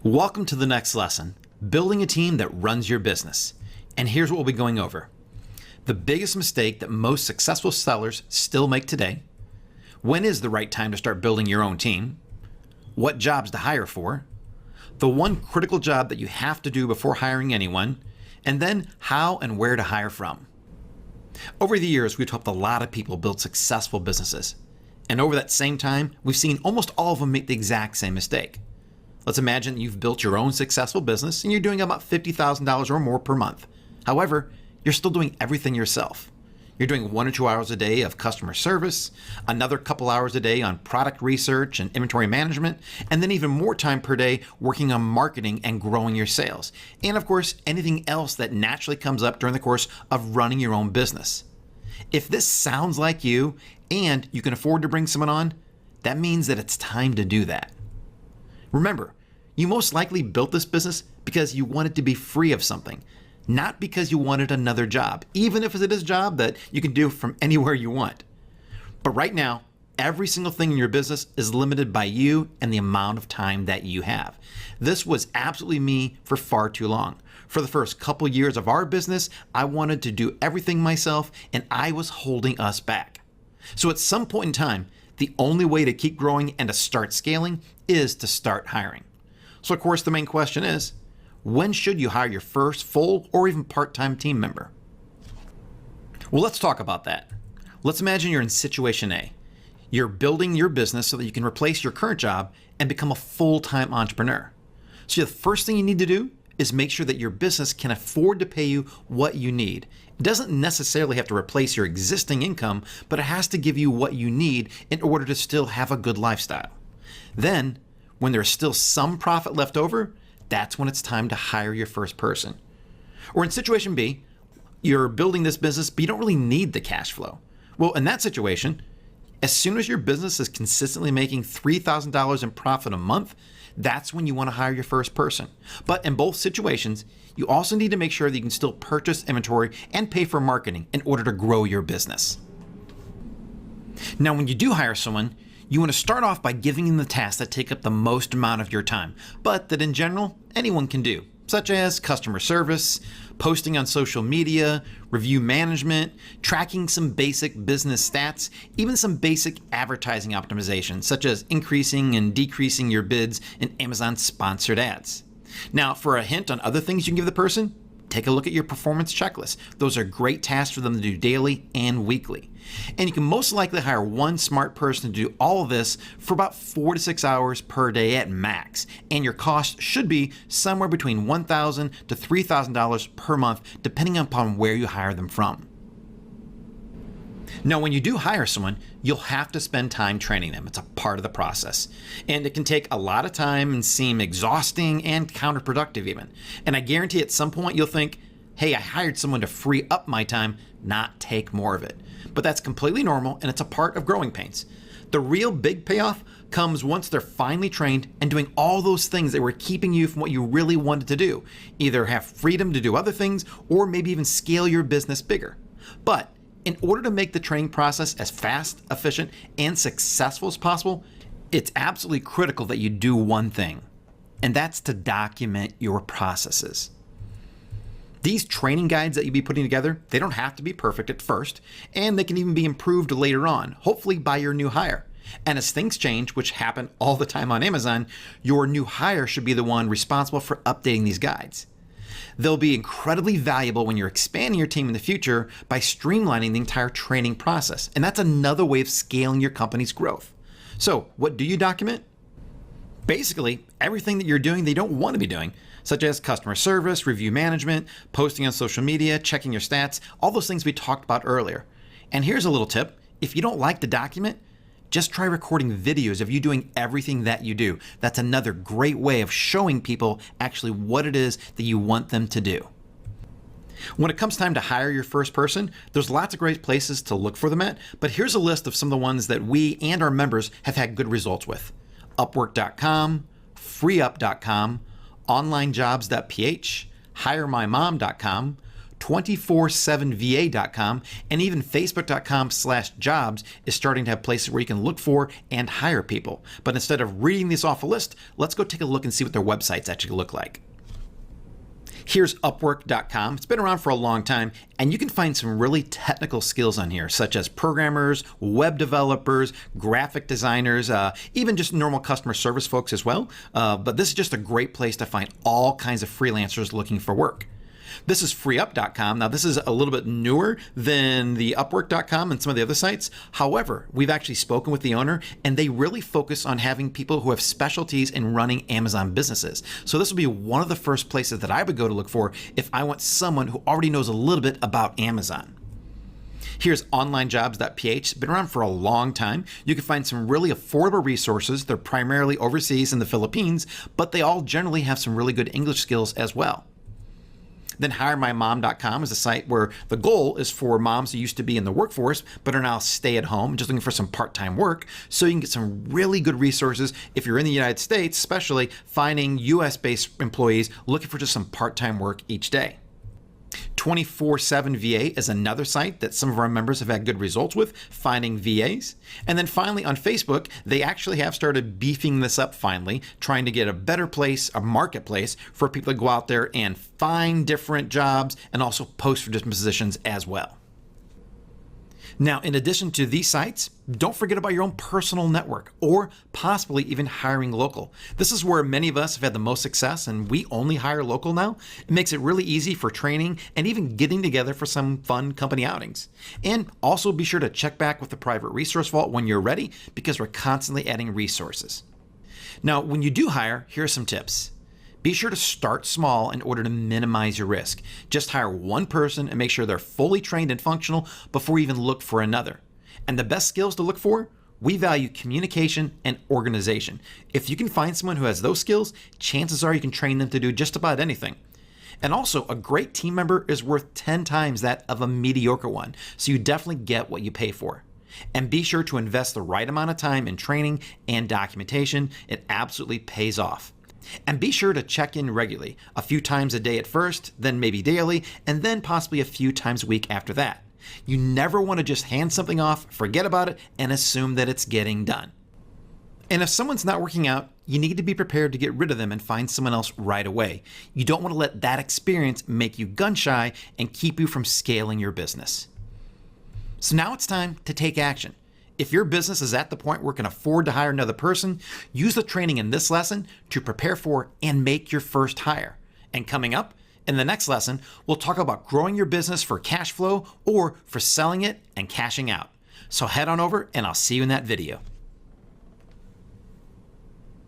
Welcome to the next lesson, building a team that runs your business. And here's what we'll be going over. The biggest mistake that most successful sellers still make today. When is the right time to start building your own team? What jobs to hire for? The one critical job that you have to do before hiring anyone, and then how and where to hire from. Over the years, we've helped a lot of people build successful businesses. And over that same time, we've seen almost all of them make the exact same mistake. Let's imagine you've built your own successful business and you're doing about $50,000 or more per month. However, you're still doing everything yourself. You're doing 1 or 2 hours a day of customer service, another couple hours a day on product research and inventory management, and then even more time per day working on marketing and growing your sales. And of course, anything else that naturally comes up during the course of running your own business. If this sounds like you and you can afford to bring someone on, that means that it's time to do that. Remember, you most likely built this business because you wanted to be free of something, not because you wanted another job, even if it is a job that you can do from anywhere you want. But right now, every single thing in your business is limited by you and the amount of time that you have. This was absolutely me for far too long. For the first couple years of our business, I wanted to do everything myself, and I was holding us back. So at some point in time, the only way to keep growing and to start scaling is to start hiring. So of course, the main question is, when should you hire your first full or even part-time team member? Well, let's talk about that. Let's imagine you're in situation A. You're building your business so that you can replace your current job and become a full-time entrepreneur. So the first thing you need to do is make sure that your business can afford to pay you what you need. It doesn't necessarily have to replace your existing income, but it has to give you what you need in order to still have a good lifestyle. Then, when there's still some profit left over, that's when it's time to hire your first person. Or in situation B, you're building this business, but you don't really need the cash flow. Well, in that situation, as soon as your business is consistently making $3,000 in profit a month, that's when you want to hire your first person. But in both situations, you also need to make sure that you can still purchase inventory and pay for marketing in order to grow your business. Now, when you do hire someone, you want to start off by giving them the tasks that take up the most amount of your time, but that in general, anyone can do, such as customer service, posting on social media, review management, tracking some basic business stats, even some basic advertising optimization, such as increasing and decreasing your bids in Amazon sponsored ads. Now, for a hint on other things you can give the person, take a look at your performance checklist. Those are great tasks for them to do daily and weekly. And you can most likely hire one smart person to do all of this for about 4 to 6 hours per day at max. And your cost should be somewhere between $1,000 to $3,000 per month, depending upon where you hire them from. Now, when you do hire someone, you'll have to spend time training them. It's a part of the process. And it can take a lot of time and seem exhausting and counterproductive even. And I guarantee at some point you'll think, hey, I hired someone to free up my time, not take more of it. But that's completely normal, and it's a part of growing pains. The real big payoff comes once they're finally trained and doing all those things that were keeping you from what you really wanted to do. Either have freedom to do other things, or maybe even scale your business bigger. But in order to make the training process as fast, efficient, and successful as possible, it's absolutely critical that you do one thing, and that's to document your processes. These training guides that you'll be putting together, they don't have to be perfect at first, and they can even be improved later on, hopefully by your new hire. And as things change, which happen all the time on Amazon, your new hire should be the one responsible for updating these guides. They'll be incredibly valuable when you're expanding your team in the future by streamlining the entire training process. And that's another way of scaling your company's growth. So what do you document? Basically, everything that you're doing that you don't want to be doing, such as customer service, review management, posting on social media, checking your stats, all those things we talked about earlier. And here's a little tip. If you don't like to document, just try recording videos of you doing everything that you do. That's another great way of showing people actually what it is that you want them to do. When it comes time to hire your first person, there's lots of great places to look for them at, but here's a list of some of the ones that we and our members have had good results with. Upwork.com, freeup.com, onlinejobs.ph, hiremymom.com, 247va.com, and even facebook.com/jobs is starting to have places where you can look for and hire people. But instead of reading this off a list, let's go take a look and see what their websites actually look like. Here's Upwork.com. It's been around for a long time, and you can find some really technical skills on here, such as programmers, web developers, graphic designers, even just normal customer service folks as well. But this is just a great place to find all kinds of freelancers looking for work. This is freeup.com. Now, this is a little bit newer than the Upwork.com and some of the other sites. However, we've actually spoken with the owner, and they really focus on having people who have specialties in running Amazon businesses. So this will be one of the first places that I would go to look for if I want someone who already knows a little bit about Amazon. Here's onlinejobs.ph. It's been around for a long time. You can find some really affordable resources. They're primarily overseas in the Philippines, but they all generally have some really good English skills as well. Then HireMyMom.com is a site where the goal is for moms who used to be in the workforce but are now stay at home, just looking for some part-time work. So you can get some really good resources if you're in the United States, especially finding US-based employees looking for just some part-time work each day. 247VA is another site that some of our members have had good results with, finding VAs. And then finally on Facebook, they actually have started beefing this up finally, trying to get a better place, a marketplace for people to go out there and find different jobs and also post for different positions as well. Now, in addition to these sites, don't forget about your own personal network or possibly even hiring local. This is where many of us have had the most success, and we only hire local now. It makes it really easy for training and even getting together for some fun company outings. And also be sure to check back with the private resource vault when you're ready, because we're constantly adding resources. Now, when you do hire, here are some tips. Be sure to start small in order to minimize your risk. Just hire one person and make sure they're fully trained and functional before you even look for another. And the best skills to look for? We value communication and organization. If you can find someone who has those skills, chances are you can train them to do just about anything. And also, a great team member is worth 10 times that of a mediocre one, so you definitely get what you pay for. And be sure to invest the right amount of time in training and documentation. It absolutely pays off. And be sure to check in regularly, a few times a day at first, then maybe daily, and then possibly a few times a week after that. You never want to just hand something off, forget about it, and assume that it's getting done. And if someone's not working out, you need to be prepared to get rid of them and find someone else right away. You don't want to let that experience make you gun shy and keep you from scaling your business. So now it's time to take action. If your business is at the point where it can afford to hire another person, use the training in this lesson to prepare for and make your first hire. And coming up in the next lesson, we'll talk about growing your business for cash flow or for selling it and cashing out. So head on over and I'll see you in that video.